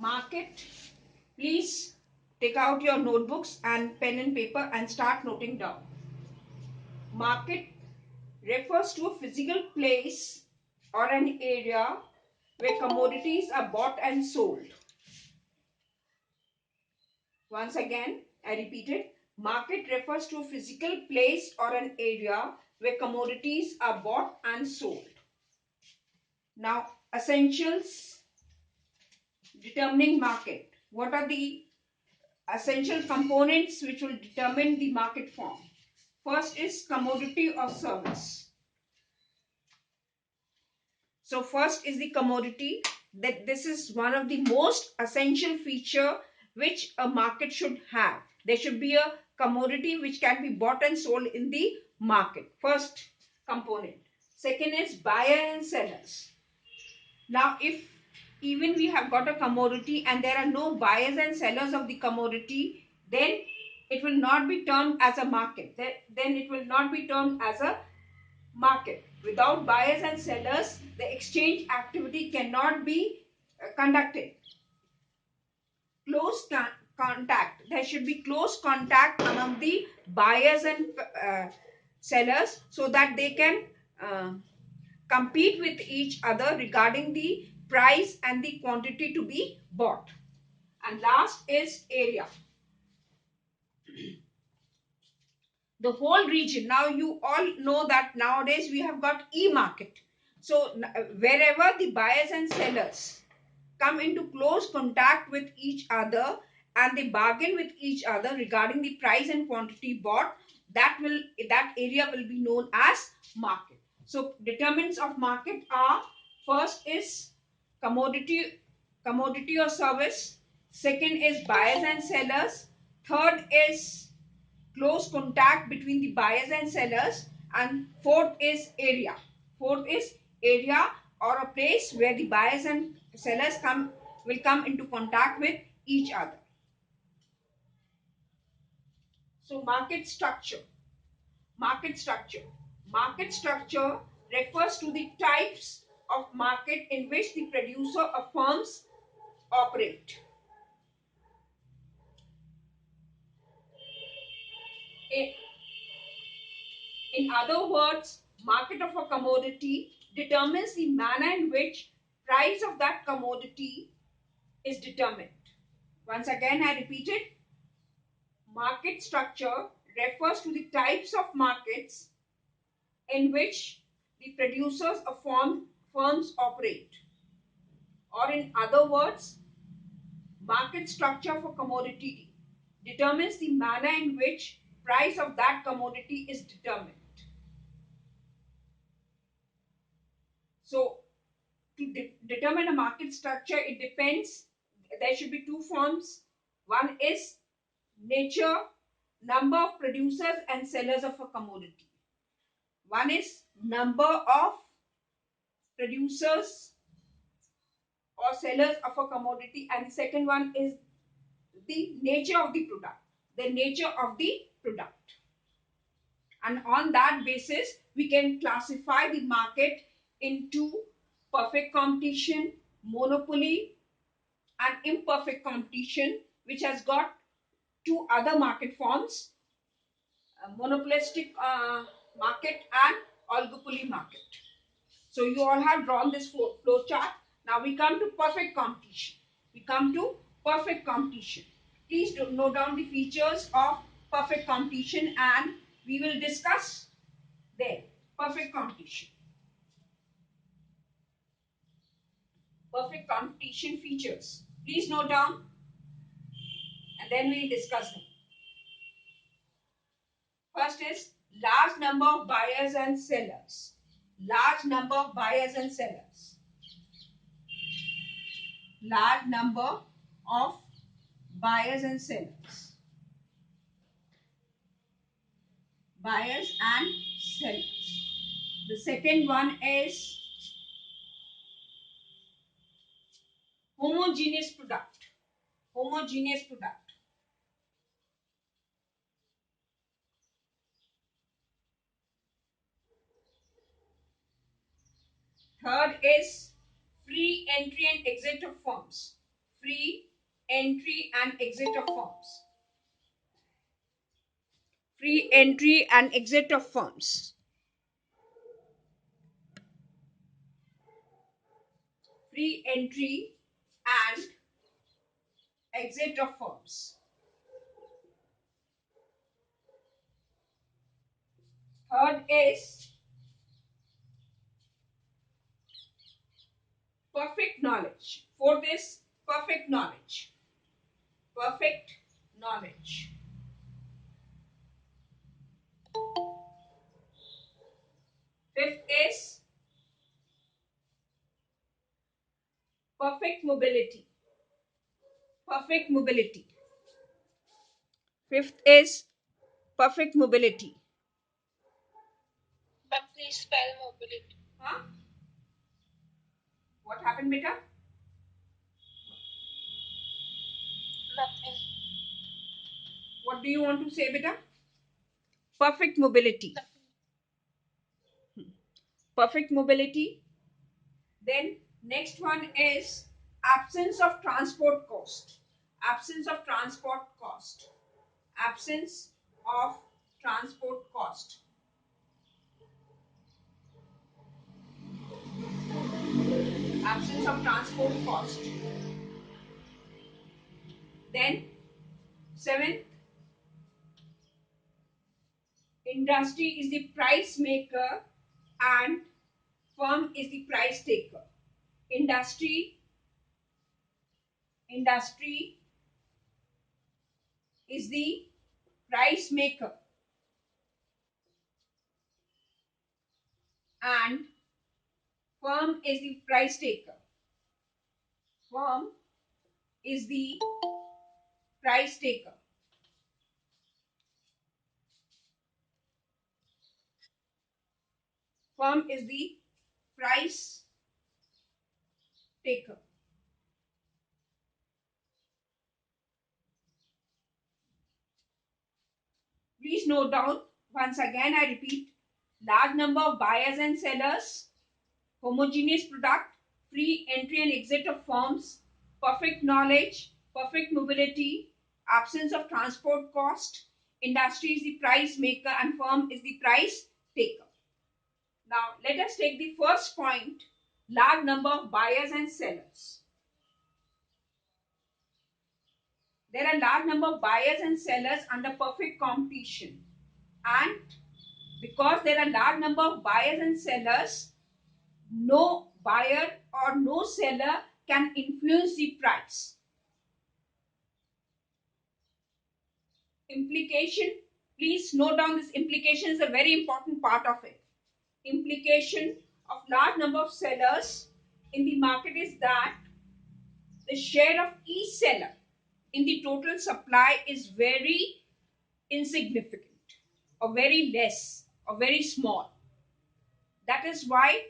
Market. Please take out your notebooks and pen and paper and start noting down. Market refers to a physical place or an area where commodities are bought and sold. Once again, I repeat it. Market refers to a physical place or an area where commodities are bought and sold. Now, essentials determining market. What are the essential components which will determine the market form? First is commodity or service. So first is the commodity. That this is one of the most essential feature which a market should have. There should be a commodity which can be bought and sold in the market. First component. Second is buyer and sellers. Now if even we have got a commodity and there are no buyers and sellers of the commodity, then it will not be termed as a market. Then it will not be termed as a market. Without buyers and sellers, the exchange activity cannot be conducted. Close contact. There should be close contact among the buyers and sellers so that they can compete with each other regarding the price and the quantity to be bought. And last is area. The whole region. Now you all know that nowadays we have got e-market. So wherever the buyers and sellers come into close contact with each other and they bargain with each other regarding the price and quantity bought, that area will be known as market. So determinants of market are: first is commodity or service, second is buyers and sellers, third is close contact between the buyers and sellers, and fourth is area. Fourth is area, or a place where the buyers and sellers will come into contact with each other. So market structure. Market structure. Market structure refers to the types of market in which the producer of firms operate. In other words, market of a commodity determines the manner in which price of that commodity is determined. Once again, I repeat it. Market structure refers to the types of markets in which the producers of firms operate. Or in other words, market structure for commodity determines the manner in which price of that commodity is determined. So to determine a market structure, it depends. There should be two forms. One is nature, number of producers and sellers of a commodity. One is number of producers or sellers of a commodity, and the second one is the nature of the product. The nature of the product. And on that basis, we can classify the market into perfect competition, monopoly, and imperfect competition, which has got two other market forms: monopolistic market and oligopoly market. So you all have drawn this flow chart. Now we come to perfect competition. Please note down the features of perfect competition and we will discuss there. Perfect competition. Perfect competition features. Please note down and then we will discuss them. First is large number of buyers and sellers. Large number of buyers and sellers. Large number of buyers and sellers. Buyers and sellers. The second one is homogeneous product. Homogeneous product. Third is free entry and exit of firms. free entry and exit of firms. Free entry and exit of firms. Free entry and exit of firms. Third is perfect knowledge. Fourth is perfect knowledge. Perfect knowledge. Fifth is perfect mobility. Perfect mobility. Fifth is perfect mobility. But please spell mobility. Huh? What happened, beta? Nothing. What do you want to say, beta? Perfect mobility. Perfect mobility. Then next one is absence of transport cost. Absence of transport cost. Absence of transport cost. Absence of transport cost. Then seventh, industry is the price maker and firm is the price taker. Industry is the price maker and firm is the price taker. Firm is the price taker. Firm is the price taker. Please note down, once again I repeat, large number of buyers and sellers, homogeneous product, free entry and exit of firms, perfect knowledge, perfect mobility, absence of transport cost, industry is the price maker and firm is the price taker. Now let us take the first point, large number of buyers and sellers. There are large number of buyers and sellers under perfect competition, and because there are large number of buyers and sellers, no buyer or no seller can influence the price. Implication, please note down, this implication is a very important part of it. Implication of large number of sellers in the market is that the share of each seller in the total supply is very insignificant or very less or very small. That is why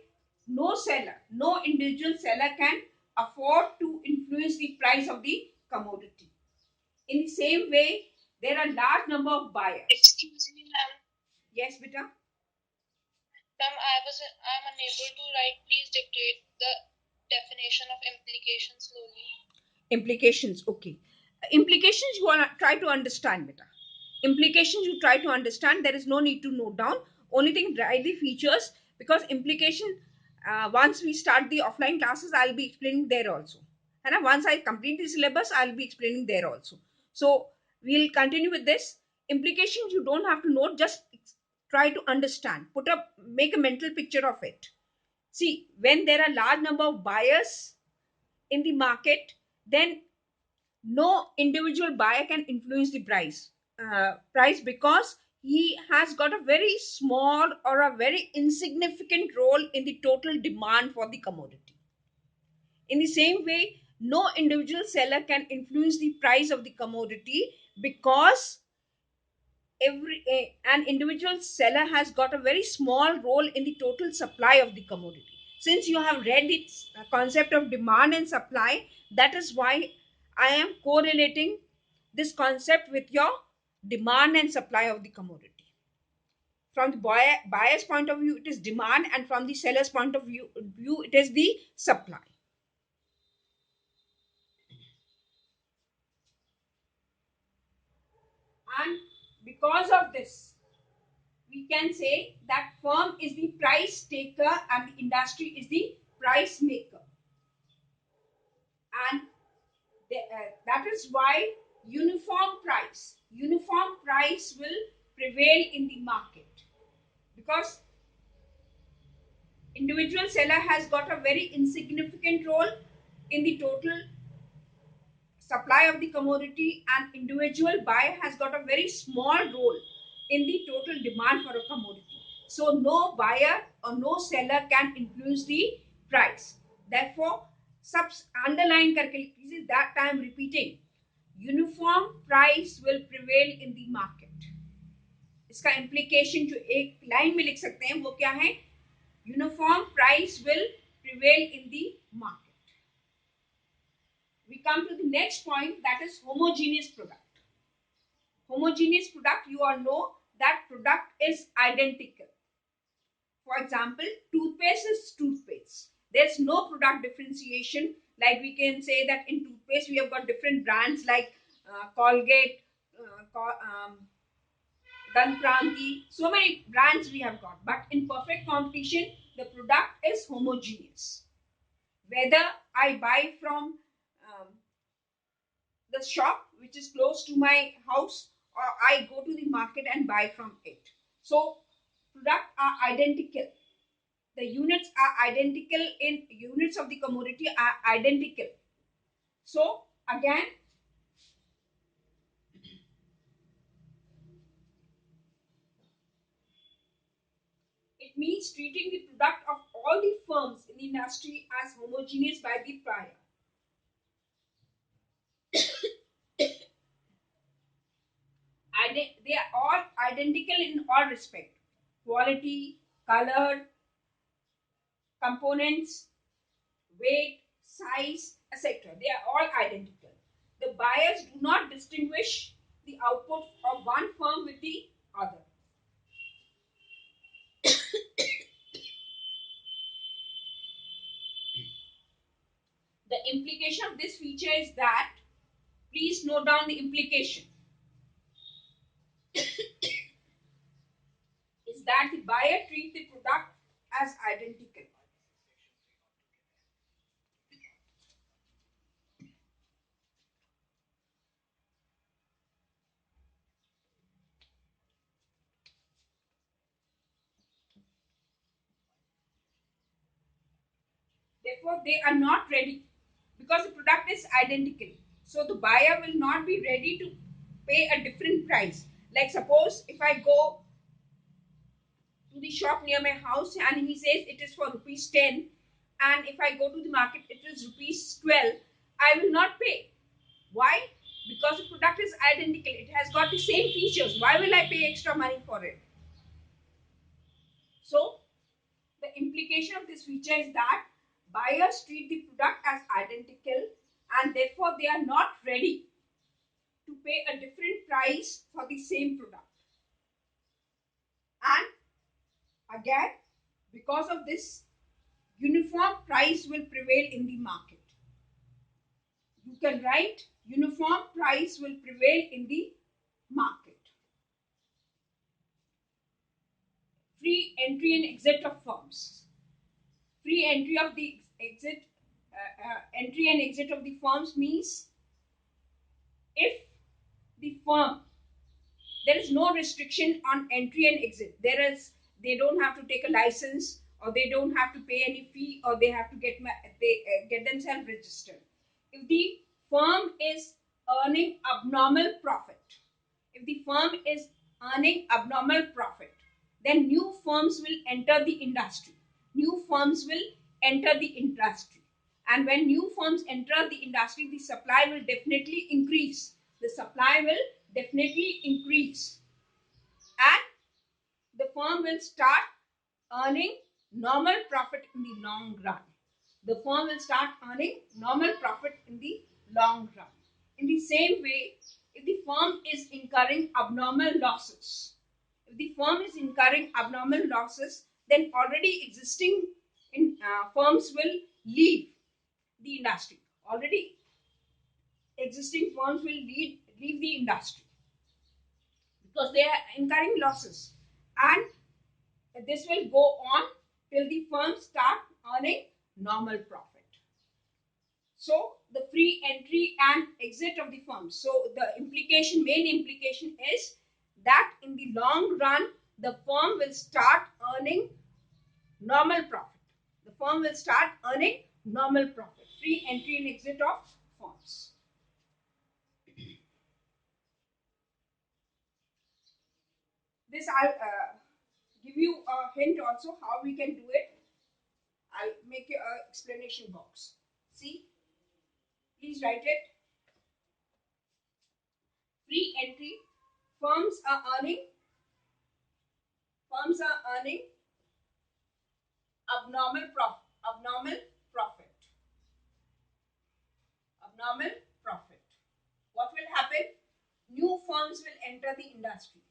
no seller, no individual seller can afford to influence the price of the commodity. In the same way, there are large number of buyers. Excuse me, ma'am. Yes, beta. Ma'am, I'm unable to write. Please dictate the definition of implication slowly. Implications, okay. Implications you want to try to understand, beta. Implications you try to understand. There is no need to note down. Only thing, write the features, because implication. Once we start the offline classes, I'll be explaining there also. And once I complete the syllabus, I'll be explaining there also. So we'll continue with this. Implications you don't have to note. Just try to understand. Make a mental picture of it. See, when there are large number of buyers in the market, then no individual buyer can influence the price, because he has got a very small or a very insignificant role in the total demand for the commodity. In the same way, no individual seller can influence the price of the commodity, because an individual seller has got a very small role in the total supply of the commodity. Since you have read the concept of demand and supply, that is why I am correlating this concept with your demand and supply of the commodity. From the buyer's point of view, it is demand, and from the seller's point of view, it is the supply. Because of this, we can say that firm is the price taker and the industry is the price maker. And that is why uniform price will prevail in the market, because individual seller has got a very insignificant role in the total supply of the commodity, and individual buyer has got a very small role in the total demand for a commodity. So no buyer or no seller can influence the price. Therefore, subs underline karke this is that I am repeating, uniform price will prevail in the market. इसका implication जो एक line में लिख सकते हैं वो क्या है? Uniform price will prevail in the market. We come to the next point, that is homogeneous product. Homogeneous product, you all know that product is identical. For example, toothpaste is toothpaste. There's no product differentiation. Like we can say that in toothpaste we have got different brands like Colgate, Dantranti, so many brands we have got. But in perfect competition, the product is homogeneous. Whether I buy from the shop which is close to my house or I go to the market and buy from it. So products are identical. The units are identical, in units of the commodity are identical. So again, it means treating the product of all the firms in the industry as homogeneous by the prior. They are all identical in all respect: quality, color, components, weight, size, etc. They are all identical. The buyers do not distinguish the output of one firm with the other. The implication of this feature is that, please note down the implication, is that the buyer treats the product as identical. Therefore, they are not ready because the product is identical. So the buyer will not be ready to pay a different price. Like suppose if I go to the shop near my house and he says it is for rupees 10, and if I go to the market it is rupees 12, I will not pay. Why? Because the product is identical, it has got the same features. Why will I pay extra money for it? So the implication of this feature is that buyers treat the product as identical and therefore they are not ready to pay a different price for the same product. And again, because of this, uniform price will prevail in the market. You can write uniform price will prevail in the market. Free entry and exit of firms. Free entry of the exit, entry and exit of the firms means if the firm, there is no restriction on entry and exit. They don't have to take a license or they don't have to pay any fee or they have to get themselves registered. If the firm is earning abnormal profit, if the firm is earning abnormal profit, then new firms will enter the industry. New firms will enter the industry. And when new firms enter the industry, the supply will definitely increase. The supply will definitely increase. And the firm will start earning normal profit in the long run. The firm will start earning normal profit in the long run. In the same way, if the firm is incurring abnormal losses, then already existing firms will leave the industry. Already existing firms will leave the industry because they are incurring losses, and this will go on till the firms start earning normal profit. So the free entry and exit of the firm. So the main implication is that in the long run, the firm will start earning normal profit. The firm will start earning normal profit. Free entry and exit of firms. This I'll give you a hint also how we can do it. I'll make you an explanation box. See, please write it. Free entry. Firms are earning. Firms are earning abnormal profit. Abnormal profit. Abnormal profit. What will happen? New firms will enter the industry.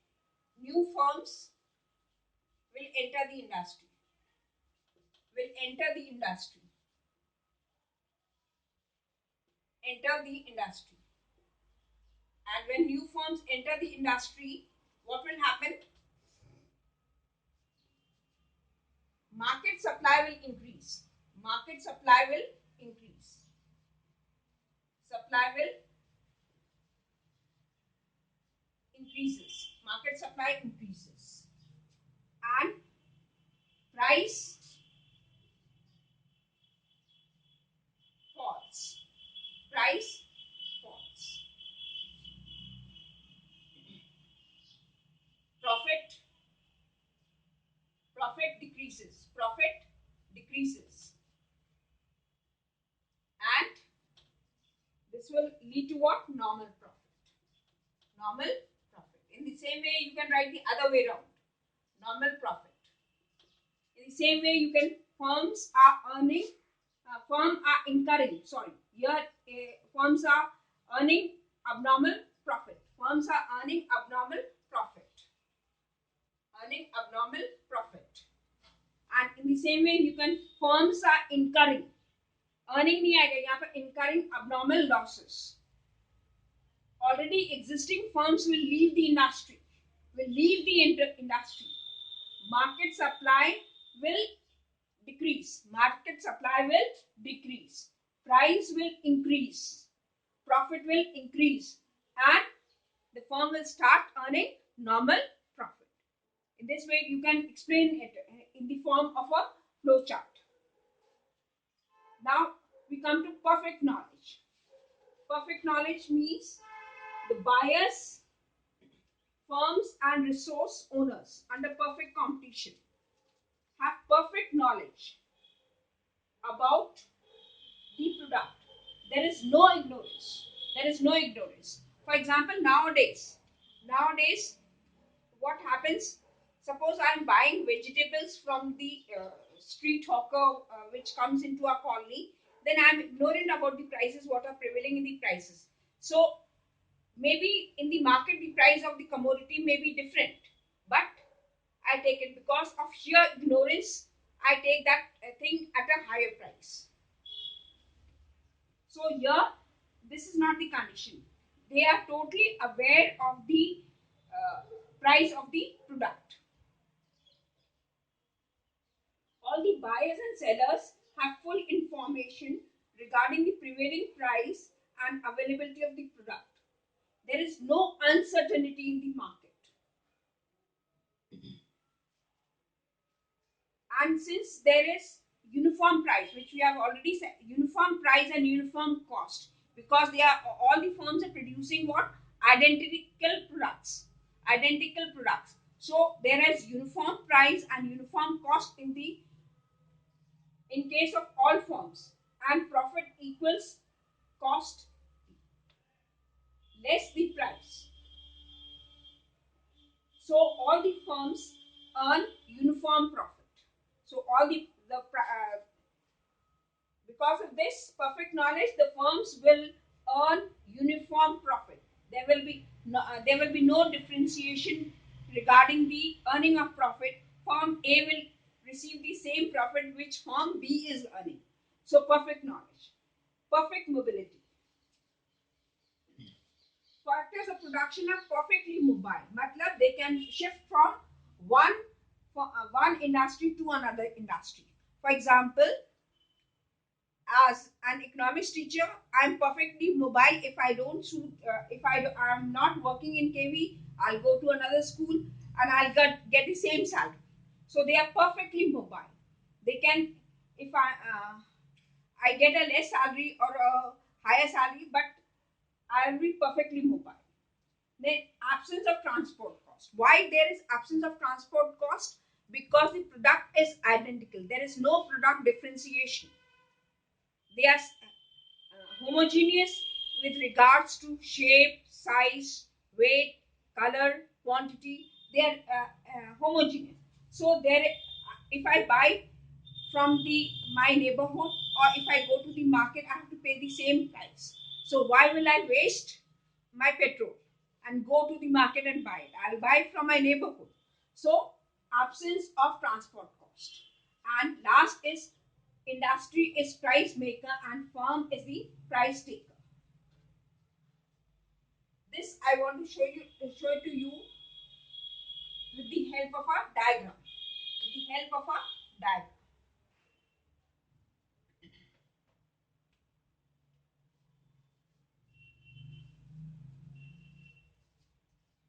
New firms will enter the industry. Will enter the industry. Enter the industry. And when new firms enter the industry, what will happen? Market supply will increase. Market supply will increase. Supply will increases. Market supply increases. And price falls. Price falls. Profit profit decreases. Profit decreases. And this will lead to what? Normal profit. Normal profit. In the same way, you can write the other way around. Normal profit. In the same way, you can firms are earning, firm are incurring. Sorry, here firms are earning abnormal profit. Firms are earning abnormal profit. Earning abnormal profit. And in the same way, you can firms are incurring. Earning नहीं आएगा यहाँ पर incurring abnormal losses. Already existing firms will leave the industry. Will leave the industry. Market supply will decrease. Market supply will decrease. Price will increase. Profit will increase. And the firm will start earning normal profit. In this way, you can explain it in the form of a flow chart. Now, we come to perfect knowledge. Perfect knowledge means the buyers, firms, and resource owners under perfect competition have perfect knowledge about the product. There is no ignorance. There is no ignorance. For example, nowadays, what happens? Suppose I am buying vegetables from the street hawker which comes into our colony. Then I am ignorant about the prices, what are prevailing in the prices. So maybe in the market the price of the commodity may be different, but I take it because of sheer ignorance. I take that thing at a higher price. So here, this is not the condition. They are totally aware of the price of the product. All the buyers and sellers have full information regarding the prevailing price and availability of the product. There is no uncertainty in the market. And since there is uniform price, which we have already said, uniform price and uniform cost, because they are all the firms are producing what? Identical products. Identical products. So there is uniform price and uniform cost in case of all firms, and profit equals cost less the price. So all the firms earn uniform profit. So all the because of this perfect knowledge, the firms will earn uniform profit. There will be no differentiation regarding the earning of profit. Firm A will receive the same profit which firm B is earning. So perfect knowledge, perfect mobility. Factors of production are perfectly mobile. Matlab they can shift from one one industry to another industry. For example, as an economics teacher, I'm perfectly mobile. If I don't suit, if I'm not working in KV, I'll go to another school and I'll get the same salary. So they are perfectly mobile. They can, if I get a less salary or a higher salary, but I'll be perfectly mobile. Then absence of transport cost. Why there is absence of transport cost? Because the product is identical. There is no product differentiation. They are homogeneous with regards to shape, size, weight, color, quantity. They are homogeneous. So there, if I buy from the my neighborhood or if I go to the market, I have to pay the same price. So why will I waste my petrol and go to the market and buy it? I'll buy it from my neighborhood. So absence of transport cost. And last is industry is price maker and firm is the price taker. This I want to show it to you with the help of a diagram. With the help of a diagram.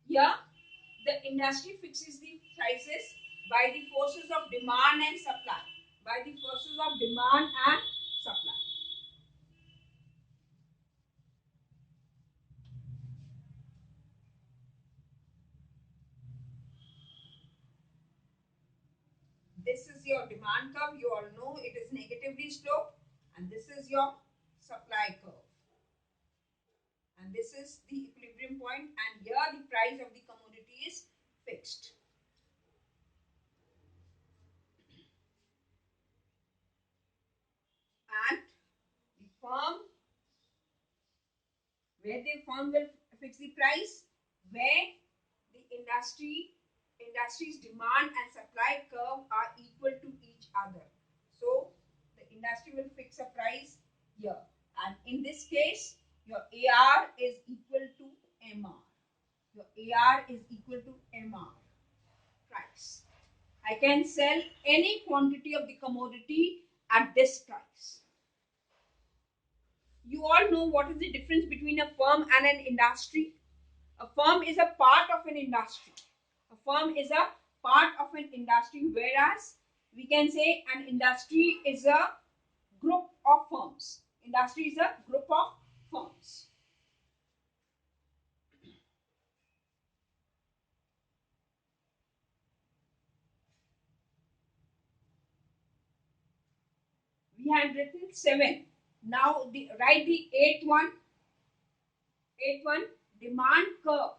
Here, the industry fixes the prices by the forces of demand and supply. By the forces of demand and supply. This is your demand curve. You all know it is negatively sloped, and this is your supply curve. And this is the equilibrium point, and here the price of the commodity is fixed. And the firm, where the firm will fix the price, where the industry's demand and supply curve are equal to each other. So the industry will fix a price here, and in this case your AR is equal to MR. Your AR is equal to MR price. I can sell any quantity of the commodity at this price. You all know what is the difference between a firm and an industry. A firm is a part of an industry. A firm is a part of an industry, whereas we can say an industry is a group of firms. Industry is a group of firms. We had written 7. Now write the eighth one. Eighth one, demand curve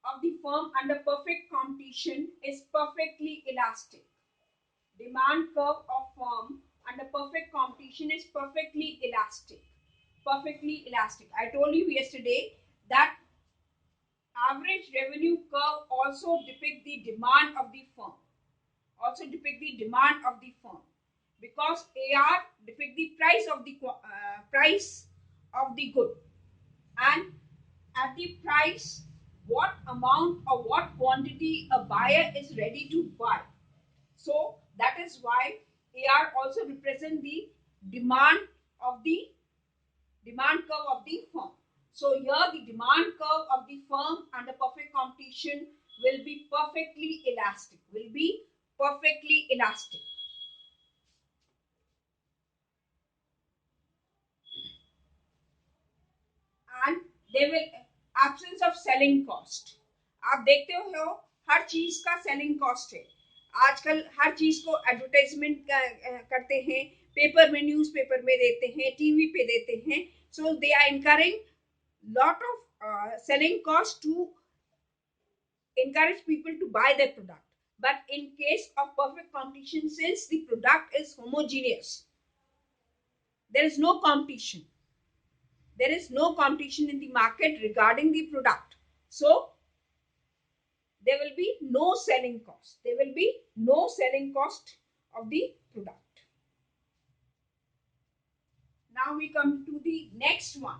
of the firm under perfect competition is perfectly elastic. Demand curve of firm under perfect competition is perfectly elastic. Perfectly elastic. I told you yesterday that average revenue curve also depict the demand of the firm. Also depict the demand of the firm, because AR depict the price of the good, and at the price what amount or what quantity a buyer is ready to buy. So that is why AR also represent the demand of the demand curve of the firm. So here the demand curve of the firm under perfect competition will be perfectly elastic. Will be perfectly elastic. And they will absence of selling cost. आप देखते हो हर चीज का selling cost है. आजकल हर चीज को advertisement करते हैं, पेपर में, न्यूज़पेपर में देते हैं, टीवी पे देते हैं. So they are incurring lot of selling cost to encourage people to buy their product. But in case of perfect competition, since the product is homogeneous, there is no competition. There is no competition in the market regarding the product. So there will be no selling cost. There will be no selling cost of the product. Now we come to the next one.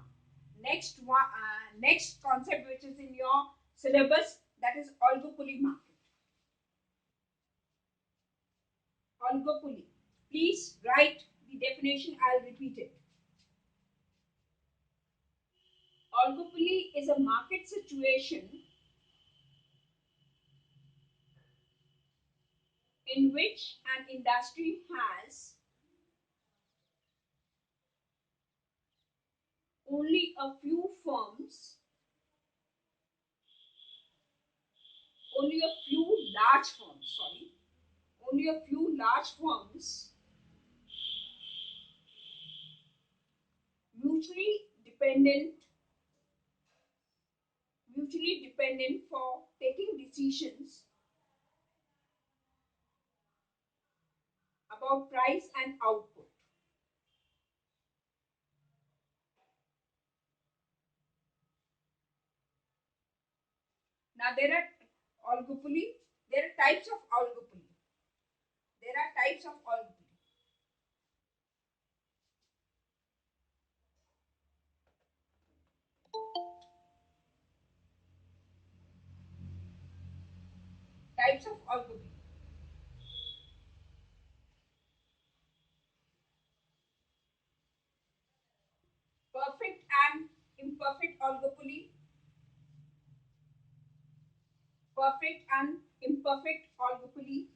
next concept which is in your syllabus, that is oligopoly market. Oligopoly. Please write the definition. I'll repeat it. Oligopoly is a market situation in which an industry has only a few firms, only a few large firms, sorry, only a few large firms mutually dependent, mutually dependent for taking decisions about price and output. Now there are oligopoly, there are types of oligopoly. There are types of oligopoly. Types of oligopoly. Perfect and imperfect oligopoly. Perfect and imperfect oligopoly.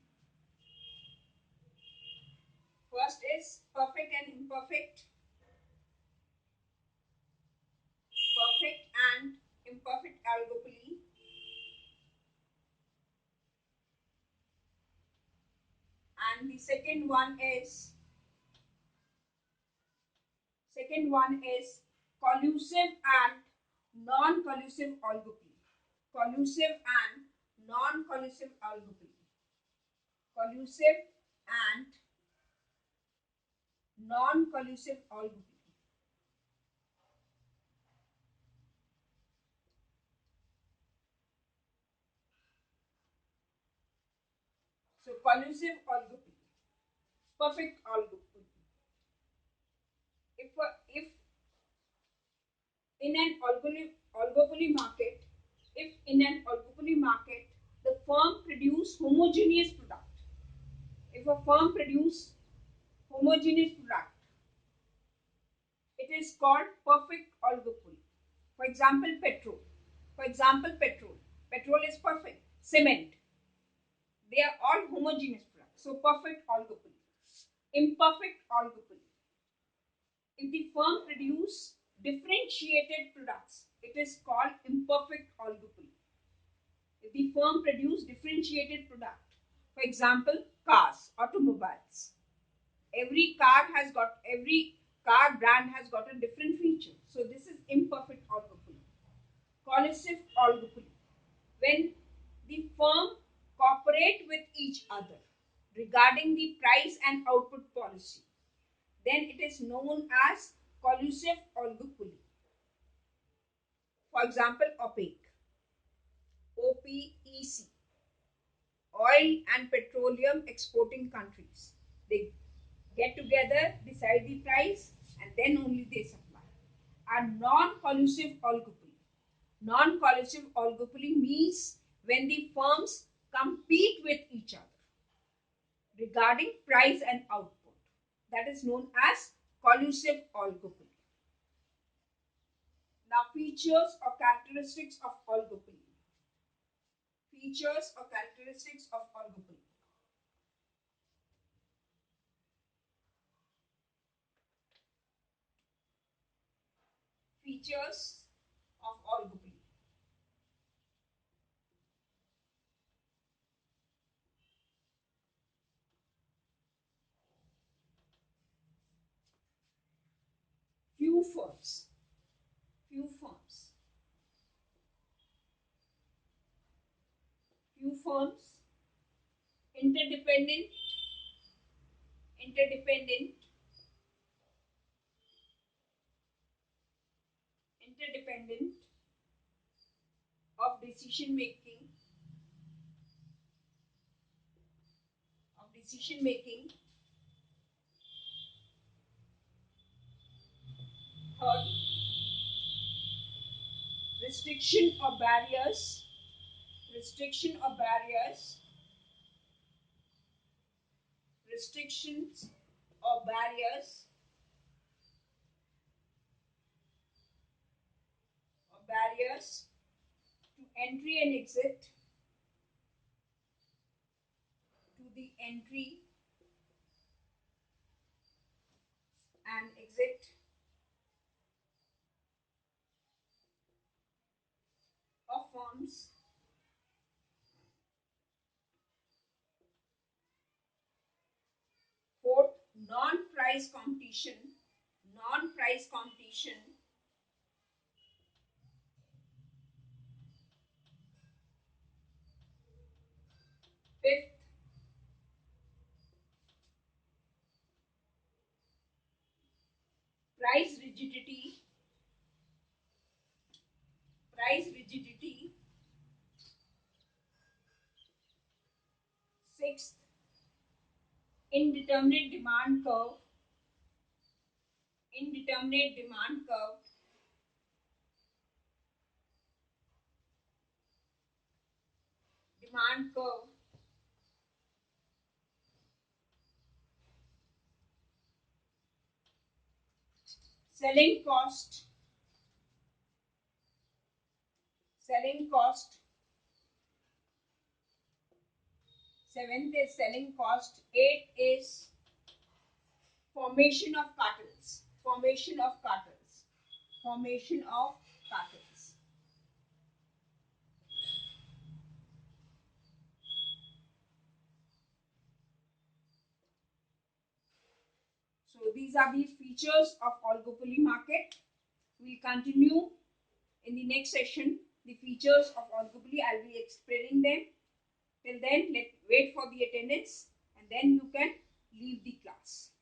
First is perfect and imperfect. Perfect and imperfect oligopoly. And the second one is collusive and non-collusive oligopoly. Collusive and non-collusive oligopoly. Collusive and non-collusive oligopoly. So collusive oligopoly, perfect oligopoly. If in an oligopoly market, if in an oligopoly market the firm produce homogeneous product, if a firm produce homogeneous product, it is called perfect oligopoly. For example, petrol. For example, petrol. Petrol is perfect. Cement. They are all homogeneous products. So perfect oligopoly. Imperfect oligopoly. If the firm produce differentiated products, it is called imperfect oligopoly. If the firm produce differentiated product, for example, cars, automobiles. Every car brand has got a different feature. So this is imperfect oligopoly. Collusive oligopoly. When the firm cooperate with each other regarding the price and output policy, then it is known as collusive oligopoly. For example, OPEC, OPEC, oil and petroleum exporting countries. They get together, decide the price, and then only they supply. And non-collusive oligopoly. Non-collusive oligopoly means when the firms compete with each other regarding price and output. That is known as collusive oligopoly. Now, features or characteristics of oligopoly. Features or characteristics of oligopoly. Features of oligopoly. Few firms. Few firms. Few firms. Interdependent. Interdependent. Interdependent of decision making. Of decision making. Third, restriction or barriers, restriction or barriers, restrictions or barriers, or barriers to entry and exit, to the entry and exit of firms. Fourth, non-price competition, non-price competition. Fifth, price rigidity, price rigidity. Sixth, indeterminate demand curve, indeterminate demand curve. Demand curve. Selling cost, selling cost. Seventh is selling cost. Eighth is formation of cartels, formation of cartels, formation of cartels. So these are the features of oligopoly market. We'll continue in the next session the features of oligopoly. I'll be explaining them. Till then, let wait for the attendance and then you can leave the class.